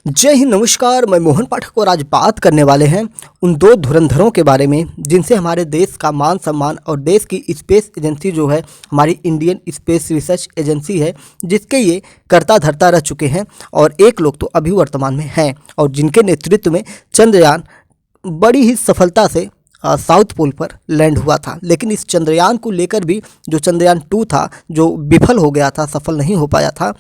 जय हिंद, नमस्कार। मैं मोहन पाठक और आज बात करने वाले हैं उन दो धुरंधरों के बारे में जिनसे हमारे देश का मान सम्मान और देश की स्पेस एजेंसी जो है हमारी इंडियन स्पेस रिसर्च एजेंसी है, जिसके ये कर्ता धर्ता रह चुके हैं और एक लोग तो अभी वर्तमान में हैं और जिनके नेतृत्व में चंद्रयान बड़ी ही सफलता से साउथ पोल पर लैंड हुआ था। लेकिन इस चंद्रयान को लेकर भी जो चंद्रयान 2 था, जो विफल हो गया था, सफल नहीं हो पाया था,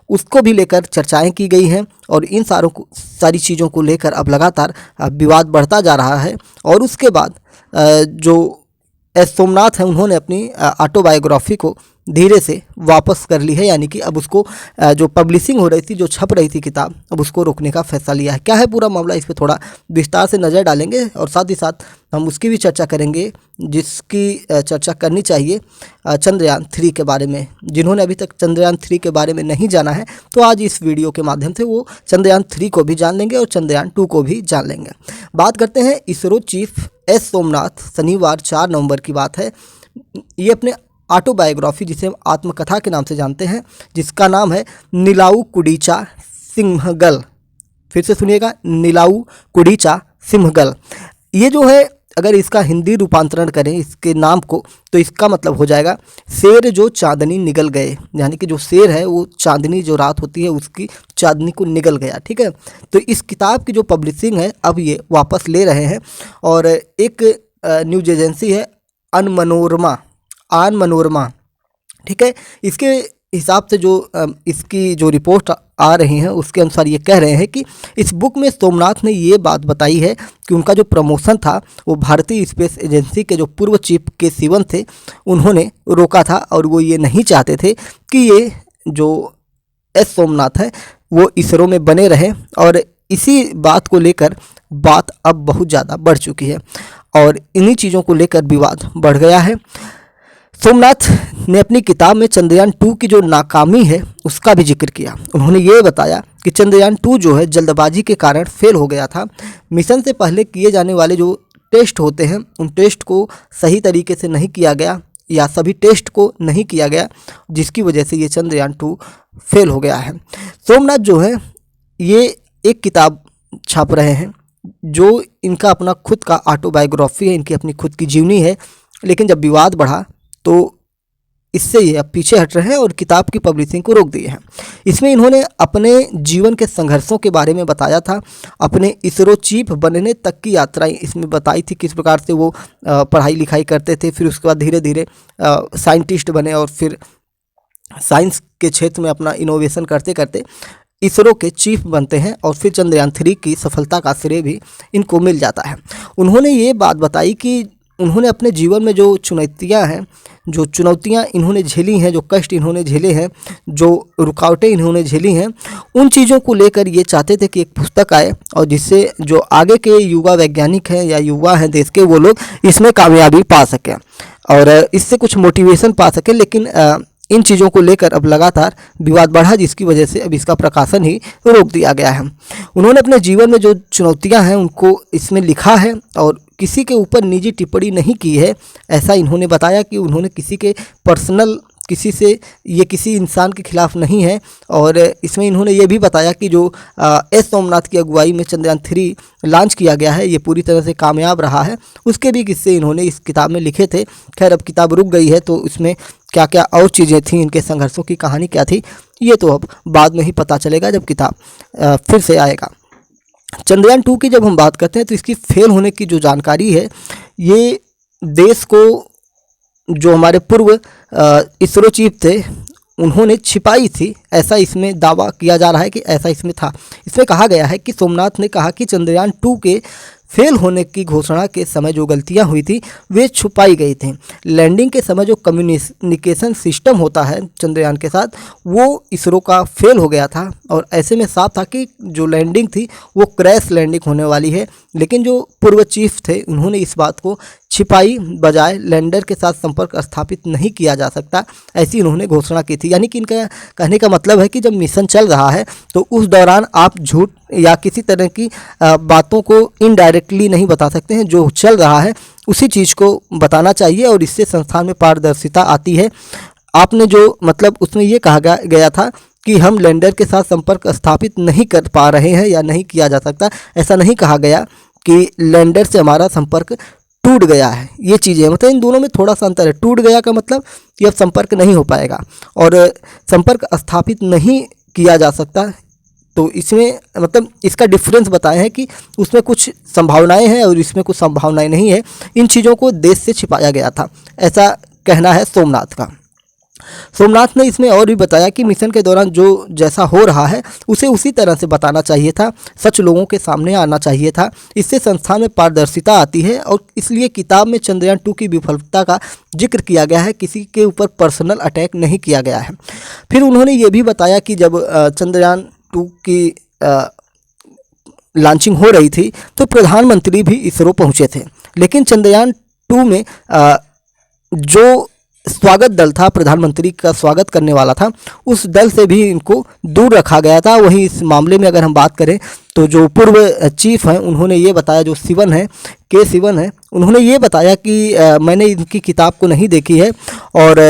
उसको भी लेकर चर्चाएं की गई हैं और इन सारी चीज़ों को लेकर अब लगातार विवाद बढ़ता जा रहा है। और उसके बाद जो एस सोमनाथ हैं, उन्होंने अपनी ऑटोबायोग्राफी को धीरे से वापस कर ली है, यानी कि अब उसको जो पब्लिशिंग हो रही थी, जो छप रही थी किताब, अब उसको रोकने का फैसला लिया है। क्या है पूरा मामला, इस पर थोड़ा विस्तार से नज़र डालेंगे और साथ ही साथ हम उसकी भी चर्चा करेंगे जिसकी चर्चा करनी चाहिए चंद्रयान 3 के बारे में। जिन्होंने अभी तक चंद्रयान 3 के बारे में नहीं जाना है तो आज इस वीडियो के माध्यम से वो चंद्रयान 3 को भी जान लेंगे और चंद्रयान 2 को भी जान लेंगे। बात करते हैं इसरो चीफ एस सोमनाथ, शनिवार 4 नवंबर की बात है। ये अपने ऑटोबायोग्राफी, जिसे हम आत्मकथा के नाम से जानते हैं, जिसका नाम है नीलाऊ कुडीचा सिंहगल। फिर से सुनिएगा, नीलाऊ कुडीचा सिंहगल। ये जो है, अगर इसका हिंदी रूपांतरण करें इसके नाम को, तो इसका मतलब हो जाएगा शेर जो चांदनी निगल गए, यानी कि जो शेर है वो चांदनी जो रात होती है उसकी चांदनी को निगल गया। ठीक है, तो इस किताब की जो पब्लिशिंग है अब ये वापस ले रहे हैं और एक न्यूज एजेंसी है आन मनोरमा। ठीक है, इसके हिसाब से जो इसकी जो रिपोर्ट आ रही हैं उसके अनुसार ये कह रहे हैं कि इस बुक में सोमनाथ ने ये बात बताई है कि उनका जो प्रमोशन था वो भारतीय स्पेस एजेंसी के जो पूर्व चीफ के सिवन थे, उन्होंने रोका था और वो ये नहीं चाहते थे कि ये जो एस सोमनाथ है वो इसरो में बने रहें। और इसी बात को लेकर बात अब बहुत ज़्यादा बढ़ चुकी है और इन्हीं चीज़ों को लेकर विवाद बढ़ गया है। सोमनाथ ने अपनी किताब में चंद्रयान 2 की जो नाकामी है उसका भी जिक्र किया। उन्होंने ये बताया कि चंद्रयान 2 जो है जल्दबाजी के कारण फेल हो गया था। मिशन से पहले किए जाने वाले जो टेस्ट होते हैं उन टेस्ट को सही तरीके से नहीं किया गया या सभी टेस्ट को नहीं किया गया, जिसकी वजह से ये चंद्रयान 2 फेल हो गया है। सोमनाथ जो है ये एक किताब छाप रहे हैं जो इनका अपना खुद का ऑटोबायोग्राफी है, इनकी अपनी खुद की जीवनी है। लेकिन जब विवाद बढ़ा तो इससे ये अब पीछे हट रहे हैं और किताब की पब्लिशिंग को रोक दिए हैं। इसमें इन्होंने अपने जीवन के संघर्षों के बारे में बताया था, अपने इसरो चीफ बनने तक की यात्राएं इसमें बताई थी, किस प्रकार से वो पढ़ाई लिखाई करते थे, फिर उसके बाद धीरे धीरे साइंटिस्ट बने और फिर साइंस के क्षेत्र में अपना इनोवेशन करते करते इसरो के चीफ बनते हैं और फिर चंद्रयान 3 की सफलता का श्रेय भी इनको मिल जाता है। उन्होंने ये बात बताई कि उन्होंने अपने जीवन में जो चुनौतियां हैं, जो चुनौतियां इन्होंने झेली हैं, जो कष्ट इन्होंने झेले हैं, जो रुकावटें इन्होंने झेली हैं, उन चीज़ों को लेकर ये चाहते थे कि एक पुस्तक आए और जिससे जो आगे के युवा वैज्ञानिक हैं या युवा हैं देश के, वो लोग इसमें कामयाबी पा सकें और इससे कुछ मोटिवेशन पा सकें। लेकिन इन चीज़ों को लेकर अब लगातार विवाद बढ़ा, जिसकी वजह से अब इसका प्रकाशन ही रोक दिया गया है। उन्होंने अपने जीवन में जो चुनौतियां हैं उनको इसमें लिखा है और किसी के ऊपर निजी टिप्पणी नहीं की है। ऐसा इन्होंने बताया कि उन्होंने किसी के पर्सनल, किसी से, ये किसी इंसान के खिलाफ नहीं है। और इसमें इन्होंने ये भी बताया कि जो एस सोमनाथ की अगुवाई में चंद्रयान 3 लॉन्च किया गया है ये पूरी तरह से कामयाब रहा है। उसके भी किस्से इन्होंने इस किताब में लिखे थे। खैर, अब किताब रुक गई है तो इसमें क्या क्या और चीज़ें थी, इनके संघर्षों की कहानी क्या थी, ये तो अब बाद में ही पता चलेगा जब किताब फिर से आएगा। चंद्रयान 2 की जब हम बात करते हैं तो इसकी फेल होने की जो जानकारी है ये देश को, जो हमारे पूर्व इसरो चीफ थे, उन्होंने छिपाई थी। ऐसा इसमें दावा किया जा रहा है कि ऐसा इसमें था। इसमें कहा गया है कि सोमनाथ ने कहा कि चंद्रयान 2 के फेल होने की घोषणा के समय जो गलतियां हुई थी वे छुपाई गई थी। लैंडिंग के समय जो कम्युनिकेशन सिस्टम होता है चंद्रयान के साथ, वो इसरो का फेल हो गया था और ऐसे में साफ था कि जो लैंडिंग थी वो क्रैश लैंडिंग होने वाली है। लेकिन जो पूर्व चीफ थे उन्होंने इस बात को छिपाई, बजाय लैंडर के साथ संपर्क स्थापित नहीं किया जा सकता, ऐसी उन्होंने घोषणा की थी। यानी कि इनका कहने का मतलब है कि जब मिशन चल रहा है तो उस दौरान आप झूठ या किसी तरह की बातों को इनडायरेक्टली नहीं बता सकते हैं। जो चल रहा है उसी चीज़ को बताना चाहिए और इससे संस्थान में पारदर्शिता आती है। आपने जो, मतलब उसमें ये कहा गया था कि हम लैंडर के साथ संपर्क स्थापित नहीं कर पा रहे हैं या नहीं किया जा सकता। ऐसा नहीं कहा गया कि लैंडर से हमारा संपर्क टूट गया है। ये चीज़ें मतलब इन दोनों में थोड़ा सा अंतर है। टूट गया का मतलब कि अब संपर्क नहीं हो पाएगा, और संपर्क स्थापित नहीं किया जा सकता। तो इसमें मतलब इसका डिफरेंस बताए हैं कि उसमें कुछ संभावनाएं हैं और इसमें कुछ संभावनाएं नहीं है। इन चीज़ों को देश से छिपाया गया था, ऐसा कहना है सोमनाथ का। सोमनाथ ने इसमें और भी बताया कि मिशन के दौरान जो जैसा हो रहा है उसे उसी तरह से बताना चाहिए था, सच लोगों के सामने आना चाहिए था। इससे संस्थान में पारदर्शिता आती है, और इसलिए किताब में चंद्रयान 2 की विफलता का जिक्र किया गया है, किसी के ऊपर पर्सनल अटैक नहीं किया गया है। फिर उन्होंने ये भी बताया कि जब चंद्रयान 2 की लॉन्चिंग हो रही थी तो प्रधानमंत्री भी इसरो पहुंचे थे, लेकिन चंद्रयान 2 में जो स्वागत दल था, प्रधानमंत्री का स्वागत करने वाला था, उस दल से भी इनको दूर रखा गया था। वहीं इस मामले में अगर हम बात करें तो जो पूर्व चीफ हैं उन्होंने ये बताया, जो सिवन है, के सिवन है, उन्होंने ये बताया कि मैंने इनकी किताब को नहीं देखी है और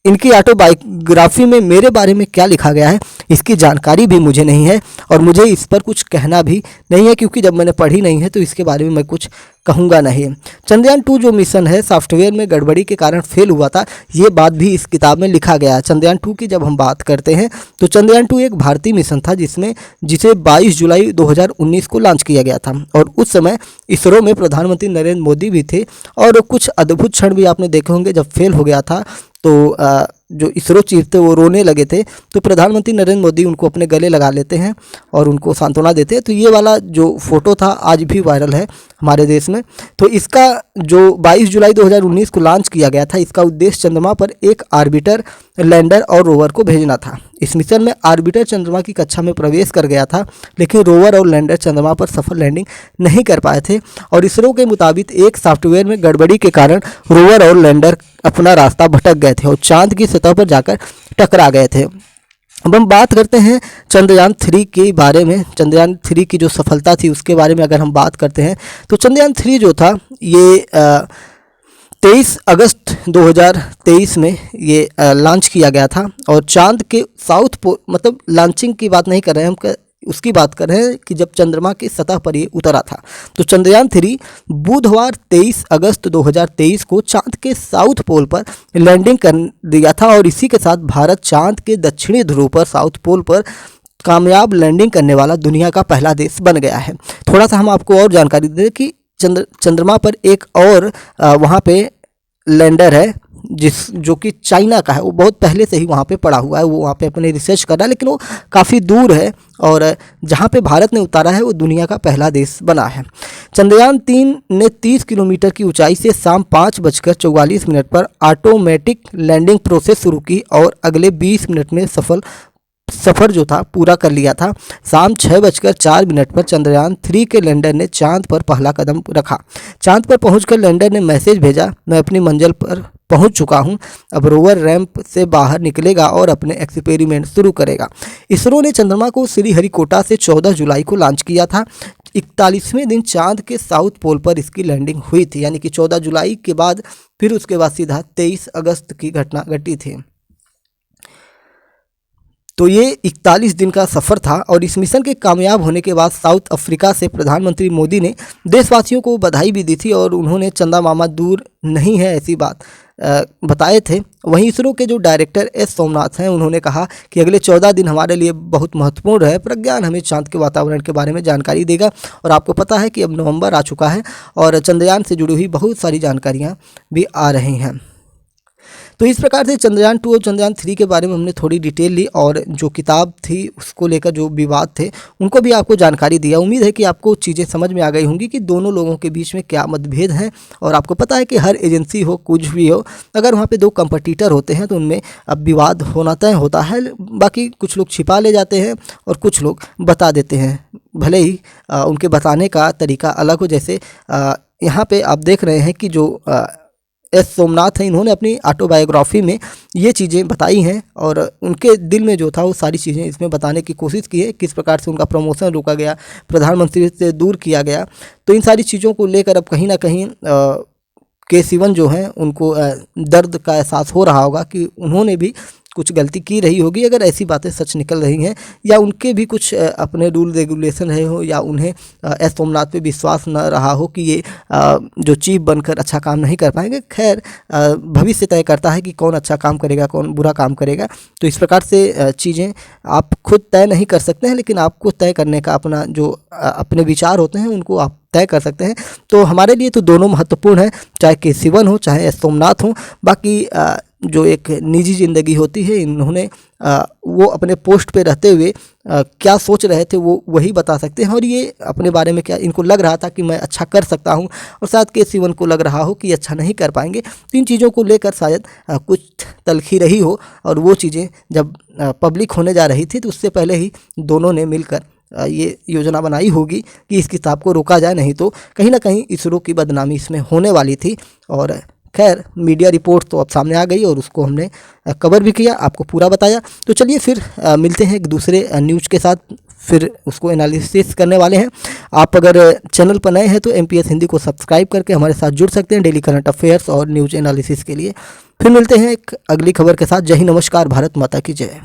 इनकी ऑटोबायोग्राफी में मेरे बारे में क्या लिखा गया है इसकी जानकारी भी मुझे नहीं है, और मुझे इस पर कुछ कहना भी नहीं है, क्योंकि जब मैंने पढ़ी नहीं है तो इसके बारे में मैं कुछ कहूँगा नहीं। चंद्रयान 2 जो मिशन है सॉफ्टवेयर में गड़बड़ी के कारण फेल हुआ था, ये बात भी इस किताब में लिखा गया है। चंद्रयान 2 की जब हम बात करते हैं तो चंद्रयान 2 एक भारतीय मिशन था जिसे 22 जुलाई 2019 को लॉन्च किया गया था, और उस समय इसरो में प्रधानमंत्री नरेंद्र मोदी भी थे। और कुछ अद्भुत क्षण भी आपने देखे होंगे, जब फेल हो गया था तो जो इसरो चीफ थे वो रोने लगे थे, तो प्रधानमंत्री नरेंद्र मोदी उनको अपने गले लगा लेते हैं और उनको सांत्वना देते हैं। तो ये वाला जो फोटो था आज भी वायरल है हमारे देश में। तो इसका जो 22 जुलाई 2019 को लॉन्च किया गया था, इसका उद्देश्य चंद्रमा पर एक आर्बिटर, लैंडर और रोवर को भेजना था। इस मिशन में आर्बिटर चंद्रमा की कक्षा में प्रवेश कर गया था, लेकिन रोवर और लैंडर चंद्रमा पर सफल लैंडिंग नहीं कर पाए थे, और इसरो के मुताबिक एक सॉफ्टवेयर में गड़बड़ी के कारण रोवर और लैंडर अपना रास्ता भटक गए थे और चांद की सतह पर जाकर टकरा गए थे। अब हम बात करते हैं चंद्रयान 3 के बारे में। चंद्रयान 3 की जो सफलता थी उसके बारे में अगर हम बात करते हैं तो चंद्रयान 3 जो था ये 23 अगस्त 2023 में ये लॉन्च किया गया था, और चांद के साउथ पोल, मतलब लॉन्चिंग की बात नहीं कर रहे हैं हम, उसकी बात कर रहे हैं कि जब चंद्रमा की सतह पर ये उतरा था। तो चंद्रयान 3 बुधवार 23 अगस्त 2023 को चांद के साउथ पोल पर लैंडिंग कर दिया था, और इसी के साथ भारत चांद के दक्षिणी ध्रुव पर, साउथ पोल पर कामयाब लैंडिंग करने वाला दुनिया का पहला देश बन गया है। थोड़ा सा हम आपको और जानकारी दें कि चंद्रमा पर एक और वहाँ पे लैंडर है जो कि चाइना का है। वो बहुत पहले से ही वहाँ पे पड़ा हुआ है, वो वहाँ पे अपने रिसर्च कर रहा है, लेकिन वो काफ़ी दूर है, और जहाँ पे भारत ने उतारा है वो दुनिया का पहला देश बना है। चंद्रयान 3 ने 30 किलोमीटर की ऊंचाई से शाम 5:44 पर ऑटोमेटिक लैंडिंग प्रोसेस शुरू की, और अगले 20 मिनट में सफ़र जो था पूरा कर लिया था। शाम 6:04 पर चंद्रयान 3 के लैंडर ने चांद पर पहला कदम रखा। चांद पर पहुंचकर लैंडर ने मैसेज भेजा, मैं अपनी मंजिल पर पहुंच चुका हूं, अब रोवर रैंप से बाहर निकलेगा और अपने एक्सपेरिमेंट शुरू करेगा। इसरो ने चंद्रमा को श्रीहरिकोटा से 14 जुलाई को लॉन्च किया था। 41वें दिन चांद के साउथ पोल पर इसकी लैंडिंग हुई थी, यानी कि 14 जुलाई के बाद फिर उसके बाद सीधा 23 अगस्त की घटना घटी थी। तो ये 41 दिन का सफ़र था, और इस मिशन के कामयाब होने के बाद साउथ अफ्रीका से प्रधानमंत्री मोदी ने देशवासियों को बधाई भी दी थी, और उन्होंने चंदा मामा दूर नहीं है ऐसी बात बताए थे। वहीं इसरो के जो डायरेक्टर एस सोमनाथ हैं, उन्होंने कहा कि अगले 14 दिन हमारे लिए बहुत महत्वपूर्ण है। प्रज्ञान हमें चांद के वातावरण के बारे में जानकारी देगा, और आपको पता है कि अब नवंबर आ चुका है और चंद्रयान से जुड़ी हुई बहुत सारी जानकारियाँ भी आ रही हैं। तो इस प्रकार से चंद्रयान 2 और चंद्रयान 3 के बारे में हमने थोड़ी डिटेल ली, और जो किताब थी उसको लेकर जो विवाद थे उनको भी आपको जानकारी दिया। उम्मीद है कि आपको चीज़ें समझ में आ गई होंगी कि दोनों लोगों के बीच में क्या मतभेद हैं। और आपको पता है कि हर एजेंसी हो, कुछ भी हो, अगर वहाँ पे दो कंपटीटर होते हैं तो उनमें अब विवाद होना तय होता है। बाकी कुछ लोग छिपा ले जाते हैं और कुछ लोग बता देते हैं, भले ही उनके बताने का तरीका अलग हो। जैसे यहाँ पे आप देख रहे हैं कि जो एस सोमनाथ हैं, इन्होंने अपनी ऑटोबायोग्राफी में ये चीज़ें बताई हैं, और उनके दिल में जो था वो सारी चीज़ें इसमें बताने की कोशिश की है, किस प्रकार से उनका प्रमोशन रोका गया, प्रधानमंत्री से दूर किया गया। तो इन सारी चीज़ों को लेकर अब कहीं ना कहीं के सिवन जो हैं उनको दर्द का एहसास हो रहा होगा कि उन्होंने भी कुछ गलती की रही होगी, अगर ऐसी बातें सच निकल रही हैं या उनके भी कुछ अपने रूल रेगुलेशन रहे हो या उन्हें एस सोमनाथ पे विश्वास न रहा हो कि ये जो चीफ बनकर अच्छा काम नहीं कर पाएंगे। खैर भविष्य तय करता है कि कौन अच्छा काम करेगा कौन बुरा काम करेगा, तो इस प्रकार से चीज़ें आप खुद तय नहीं कर सकते हैं, लेकिन आपको तय करने का अपना जो अपने विचार होते हैं उनको आप तय कर सकते हैं। तो हमारे लिए तो दोनों महत्वपूर्ण है, चाहे केसीवन हो चाहे एस सोमनाथ हो। बाकी जो एक निजी ज़िंदगी होती है, इन्होंने वो अपने पोस्ट पे रहते हुए क्या सोच रहे थे वो वही बता सकते हैं, और ये अपने बारे में क्या इनको लग रहा था कि मैं अच्छा कर सकता हूं, और शायद केसीवन को लग रहा हो कि अच्छा नहीं कर पाएंगे। तो इन चीज़ों को लेकर शायद कुछ तलखी रही हो, और वो चीज़ें जब पब्लिक होने जा रही थी तो उससे पहले ही दोनों ने मिलकर ये योजना बनाई होगी कि इस किताब को रोका जाए, नहीं तो कहीं ना कहीं इसरो की बदनामी इसमें होने वाली थी। और खैर मीडिया रिपोर्ट तो अब सामने आ गई और उसको हमने कवर भी किया, आपको पूरा बताया। तो चलिए फिर मिलते हैं एक दूसरे न्यूज़ के साथ, फिर उसको एनालिसिस करने वाले हैं। आप अगर चैनल पर नए हैं तो MPS हिंदी को सब्सक्राइब करके हमारे साथ जुड़ सकते हैं डेली करंट अफेयर्स और न्यूज़ एनालिसिस के लिए। फिर मिलते हैं एक अगली खबर के साथ। जय हिंद, नमस्कार, भारत माता की जय।